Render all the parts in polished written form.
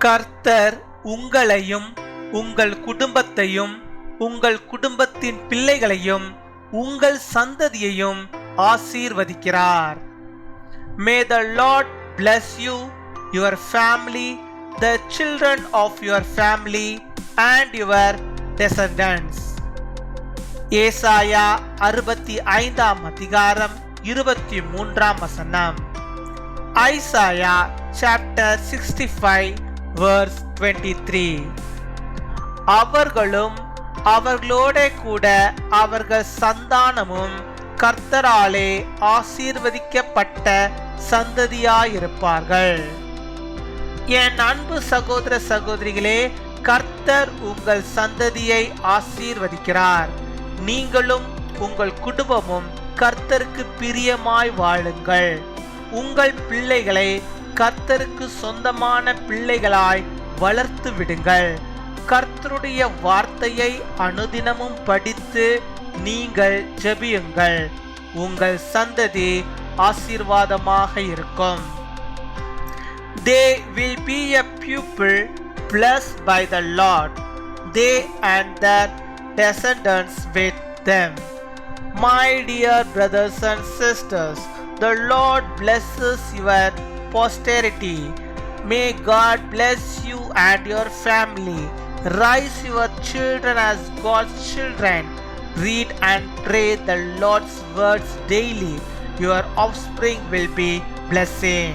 கர்த்தர் உங்களையும் உங்கள் குடும்பத்தையும் உங்கள் குடும்பத்தின் பிள்ளைகளையும் உங்கள் சந்ததியையும் ஆசீர்வதிக்கிறார். May the Lord bless you, your family, the children of your family and your descendants. ஏசாயா 65 அதிகாரம் 23 வசனம். Isaiah chapter 65 verse 23. அவர்களும் அவர்களோட கூட அவர்கள் சந்தானமும் கர்த்தராலே ஆசீர்வதிக்கப்பட்ட சந்ததியாயிருப்பார்கள். என் அன்பு சகோதர சகோதரிகளே, கர்த்தர் உங்கள் சந்ததியை ஆசீர்வதிக்கிறார். நீங்களும் உங்கள் குடும்பமும் கர்த்தருக்கு பிரியமாய் வாழுங்கள். உங்கள் பிள்ளைகளை கர்த்தருக்கு சொந்தமான பிள்ளைகளாய் வளர்த்து விடுங்கள். கர்த்தருடைய வார்த்தையை அனுதினமும் படித்து நீங்கள் ஜெபியுங்கள். உங்கள் சந்ததி ஆசீர்வாதமாக இருக்கும். They will be a people blessed by the Lord, they and their descendants with them. My dear brothers and sisters, the Lord blesses your posterity. May God bless you and your family. Raise your children as God's children. Read and pray the Lord's words daily. Your offspring will be blessing.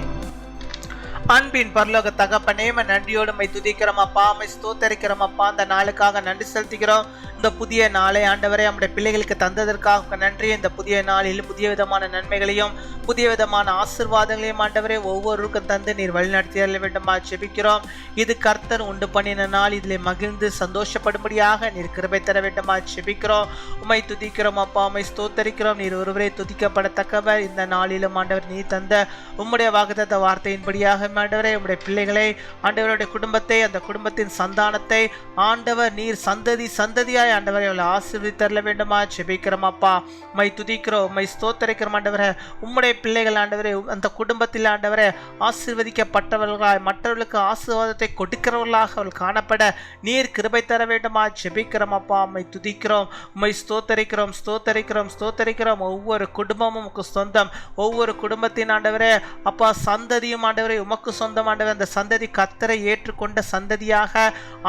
அன்பின் பரலோக தகப்பனே, நன்றியோடு my துதிக்கிறோம் அப்பா, my ஸ்தோத்தரிக்கிறோம் அப்பா. அந்த நாளுக்காக நன்றி செலுத்துகிறோம். இந்த புதிய நாளை ஆண்டவரே நம்முடைய பிள்ளைகளுக்கு தந்ததற்காக நன்றி. இந்த புதிய நாளில் புதிய விதமான நன்மைகளையும் புதிய விதமான ஆசீர்வாதங்களையும் ஆண்டவரே ஒவ்வொருவருக்கும் தந்து நீர் வழிநடத்தி தர வேண்டுமா ஜெபிக்கிறோம். இது கர்த்தர் உண்டு பண்ணின நாள், இதில் மகிழ்ந்து சந்தோஷப்படும்படியாக நீர் கிருபை தர வேண்டுமா ஜெபிக்கிறோம். உம்மை துதிக்கிறோம் அப்பா, உம்மை ஸ்தோத்தரிக்கிறோம். நீர் ஒருவரே துதிக்கப்படத்தக்கவர். இந்த நாளிலும் ஆண்டவர் நீ தந்த உம்முடைய வாக்குத்தத்த வார்த்தையின்படியாக ஆண்டவரே உம்முடைய பிள்ளைகளை, ஆண்டவருடைய குடும்பத்தை, அந்த குடும்பத்தின் சந்தானத்தை ஆண்டவர் நீர் சந்ததி சந்ததியாய் ஆண்டவரை அவளை ஆசீர்வதித்தரல வேண்டுமா ஜெபிக்கிறோம் அப்பா. உம்மை துதிக்கிறோம், உம்மை ஸ்தோத்தரிக்கிறோம் ஆண்டவரே. உம்முடைய பிள்ளைகள் ஆண்டவரே அந்த குடும்பத்தில் ஆண்டவரே ஆசீர்வதிக்கப்பட்டவர்களாய் மற்றவர்களுக்கு ஆசீர்வாதத்தை கொடுக்கிறவர்களாக அவள் காணப்பட நீர் கிருபை தர வேண்டுமா ஜெபிக்கிறோம் அப்பா. உம்மை துதிக்கிறோம், உம்மை ஸ்தோத்தரிக்கிறோம், ஸ்தோத்தரிக்கிறோம், ஸ்தோத்தரிக்கிறோம். ஒவ்வொரு குடும்பமும் உமக்கு சொந்தம். ஒவ்வொரு குடும்பத்தின் ஆண்டவரே அப்பா சந்ததியும் ஆண்டவரே உமக்கு சொந்தம் ஆண்டவர். அந்த சந்ததி கர்த்தரை ஏற்றுக்கொண்ட சந்ததியாக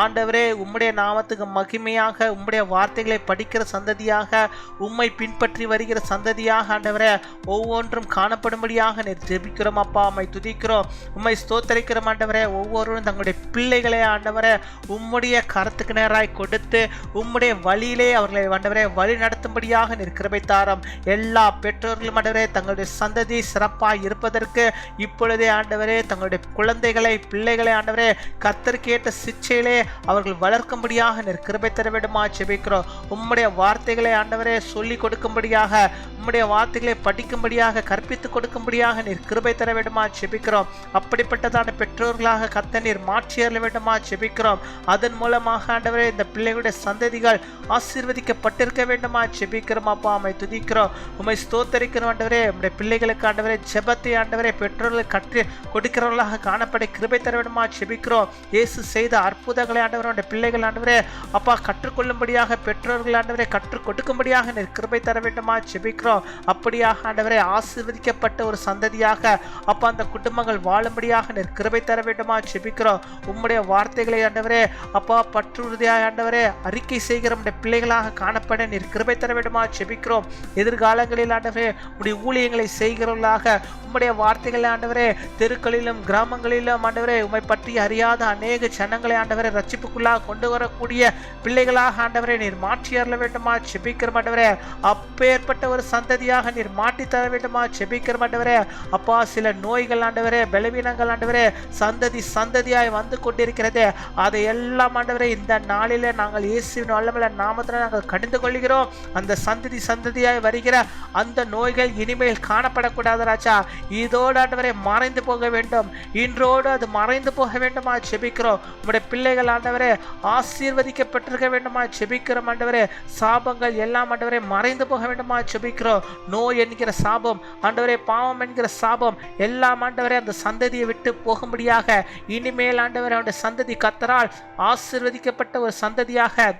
ஆண்டவரே உம்முடைய நாமத்துக்கு மகிமையாக உம்முடைய வார்த்தைகளை படிக்கிற சந்ததியாக உம்மை பின்பற்றி வருகிற சந்ததியாக ஆண்டவரே ஒவ்வொன்றும் காணப்படும்படியாக நீர் ஜெபிக்கிறோம் அப்பா. உம்மை துதிக்கிறோம், உம்மை ஸ்தோத்தரிக்கிறோம் ஆண்டவரே. ஒவ்வொருவரும் தங்களுடைய பிள்ளைகளை ஆண்டவரே உம்முடைய கரத்துக்கு நேராய் கொடுத்து உம்முடைய வழியிலே அவர்களை ஆண்டவரே வழி நடத்தும்படியாக நீர் கிருபை தாரும். எல்லா பெற்றோர்களும் ஆண்டவரே தங்களுடைய சந்ததி சிறப்பாய் இருப்பதற்கு இப்பொழுதே ஆண்டவரே தங்களுடைய குழந்தைகளை பிள்ளைகளை ஆண்டவரே கர்த்தருக்கு ஏற்ற சிச்சையிலே அவர்கள் வளர்க்கும்படியாக நீர் கிருபை தர வேண்டுமா ஜெபிக்கிறோம். உம்முடைய வார்த்தைகளை ஆண்டவரே சொல்லி கொடுக்கும்படியாக, உம்முடைய வார்த்தைகளை படிக்கும்படியாக, கற்பித்து கொடுக்கும்படியாக நீர் கிருபை தர வேண்டுமா ஜெபிக்கிறோம். அப்படிப்பட்டதான பெற்றோர்களாக கர்த்தர் நீர் மாற்றி அருள வேண்டுமா ஜெபிக்கிறோம். அதன் மூலமாக ஆண்டவரே இந்த பிள்ளைகளுடைய சந்ததிகள் ஆசீர்வதிக்கப்பட்டிருக்க வேண்டுமா ஜெபிக்கிறோம் அப்பா. உம்மை துதிக்கிறோம், உம்மை ஸ்தோத்தரிக்கிறோம் ஆண்டவரே. உம்முடைய பிள்ளைகளுக்கு ஆண்டவரே ஜெபத்தை ஆண்டவரே பெற்றோர்கள் கற்று கொடுக்கிறவர்களாக காணப்பட கிருபை தர வேண்டுமா ஜெபிக்கிறோம். இயேசு செய்த அற்புதங்களை ஆண்டவருடைய பிள்ளைகள் ஆண்டவரே அப்பா கற்றுக்கொள்ளும்படியாக பெற்றோர்கள் ஆண்டவரே கற்றுக் கொடுக்கும்படியாக நீர் கிருபை தர வேண்டுமா ஜெபிக்கிறோம். அப்படியாக ஆண்டவரே ஆசீர்வதிக்கப்பட்ட ஒரு சந்ததியாக அப்பா அந்த குடும்பங்கள் வாழும்படியாக நீர் கிருபை தர வேண்டுமா ஜெபிக்கிறோம். உம்முடைய வார்த்தைகளை ஆண்டவரே அப்பா பற்றுறுதியாக ஆண்டவரே அறிக்கை செய்கிற நம்முடைய பிள்ளைகளாக காணப்பட நீர் கிருபை தர வேண்டுமா ஜெபிக்கிறோம். எதிர்காலங்களில் ஆண்டவரே உம்முடைய ஊழியங்களை செய்கிறவர்களாக உம்முடைய வார்த்தைகளை ஆண்டவரே தெருக்களிலும் கிராமங்களிலும் ஆண்டவரே உம்மை பற்றி அறியாத அநேக ஜனங்களை ஆண்டவரை ரட்சிப்புக்குள்ளாக கொண்டு வரக்கூடிய பிள்ளைகளாக ஆண்டவரை நீர் மாற்றி அருள வேண்டுமா ஜெபிக்கிற ஆண்டவரே. அப்பேற்பட்ட ஒரு சந்ததியாக நீர் மாற்றி தர வேண்டுமா ஜெபிக்கிற ஆண்டவரே. அப்பா சில நோய்கள் ஆண்டவரே பலவீனங்கள் ஆண்டவரே சந்ததி சந்ததியாய் வந்து கொண்டிருக்கிறதே அதை எல்லாம் ஆண்டவரே இந்த நாளிலே நாங்கள் இயேசுவின் வல்லமையுள்ள நாமத்தில் நாங்கள் கடிந்து கொள்கிறோம். அந்த சந்ததி சந்ததியாய் வருகிற அந்த நோய்கள் இனிமேல் காணப்படக்கூடாது ராஜா. இதோடு ஆண்டவரே மறைந்து போக வேண்டும். இன்றோடு அது மறைந்து போக வேண்டுமா ஜெபிக்கிறோம். உம்முடைய பிள்ளைகள் ஆண்டவரே ஆசீர்வதிக்கப்பட்டிருக்க வேண்டுமா ஜெபிக்கிறோம் ஆண்டவரே. சாபங்கள் எல்லாம் ஆண்டவரே மறைந்து போக வேண்டுமா ஜெபிக்கிறோம். நோய் என்கிற சாபம் ஆண்டவரே, பாவம் என்கிற சாபம் எல்லாம் ஆண்டவரே அந்த சந்ததியை விட்டு போகும்படியாக இனிமேல் ஆண்டவரே அவருடைய சந்ததி கர்த்தரால் ஆசீர்வதிக்கப்பட்ட ஒரு சந்ததியாக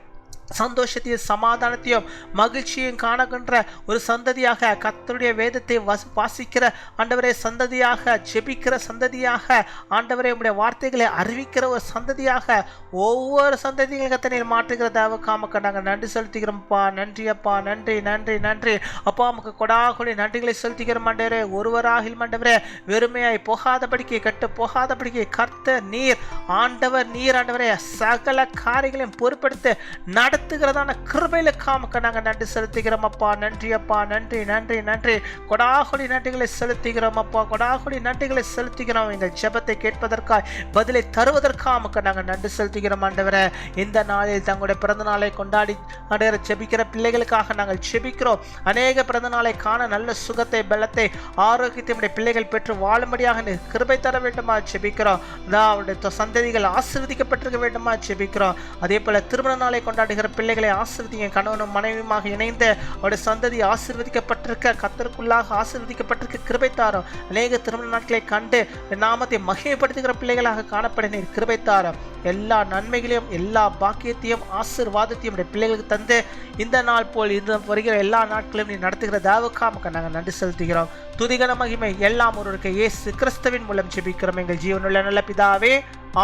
சந்தோஷத்தையும் சமாதானத்தையும் மகிழ்ச்சியும் காணுகின்ற ஒரு சந்ததியாக, கர்த்தருடைய வேதத்தை வாசிக்கிற ஆண்டவரே சந்ததியாக, ஜெபிக்கிற சந்ததியாக, ஆண்டவரே உம்முடைய வார்த்தைகளை அறிவிக்கிற ஒரு சந்ததியாக ஒவ்வொரு சந்ததிகளும் கர்த்தர் மாற்றுகிற தேவக்காமக்க நாங்கள் நன்றி செலுத்துகிறோம்ப்பா. நன்றி அப்பா, நன்றி நன்றி நன்றி அப்பா. நமக்கு கொடாகுடி நன்றிகளை செலுத்துகிறோம் ஆண்டவரே. ஒருவராகில் ஆண்டவரே வெறுமையாய் போகாதபடிக்கு, கட்டு போகாதபடிக்கு கர்த்தர் நீர் ஆண்டவர், நீர் ஆண்டவரே சகல காரியங்களையும் பொறுப்படுத்த நடத்துகிறதான கிருபையிலுக்காக நாங்கள் நன்றி செலுத்துகிறோம் அப்பா. நன்றி அப்பா, நன்றி நன்றி நன்றி. கொடாகுடி நன்றிகளை செலுத்துகிறோம் அப்பா, கொடாகுடி நன்றிகளை செலுத்துகிறோம். எங்கள் ஜெபத்தை கேட்பதற்காக, பதிலை தருவதற்காக நாங்கள் நன்றி செலுத்துகிறோம் ஆண்டவரே. இந்த நாளில் தங்களுடைய பிறந்த நாளை கொண்டாடி ஆண்டவரே ஜெபிக்கிற பிள்ளைகளுக்காக நாங்கள் ஜெபிக்கிறோம். அநேக பிறந்த நாளை காண நல்ல சுகத்தை, பலத்தை, ஆரோக்கியத்தை பிள்ளைகள் பெற்று வாழும்படியாக கிருபை தர வேண்டுமா ஜெபிக்கிறோம். அவருடைய சந்ததிகள் ஆசீர்வதிக்கப்பட்டிருக்க வேண்டுமா ஜெபிக்கிறோம். அதே போல திருமண நாளை கொண்டாடுகிற பிள்ளைகளை ஆசீர்வதிங்க. கணவனும் மனைவியுமாக இணைந்து அவருடைய சந்ததி ஆசீர்வதிக்கப்பட்டிருக்க, கர்த்தருக்குள்ளாக ஆசீர்வதிக்கப்பட்டிருக்க கிருபை தாரும். அநேக திருமண நாட்களை கண்டு நாமத்தை மகிமைப்படுத்துகிற பிள்ளைகளாக காணப்பட நீர் கிருபை தாரும். எல்லா நன்மைகளையும், எல்லா பாக்கியத்தையும், ஆசீர்வாதத்தையும் பிள்ளைகளுக்கு தந்து இந்த நாள் போல் இந்த வருகிற எல்லா நாட்களையும் நீ நடத்துகிற தேவக்காக நாங்கள் நன்றி செலுத்துகிறோம். துதிகன மகிமை எல்லாம் ஒருவருக்கு இயேசு கிறிஸ்துவின் மூலம் ஜெபிக்கிறோம் எங்கள் ஜீவனுள்ள நல்ல பிதாவே.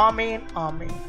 ஆமேன் ஆமேன்.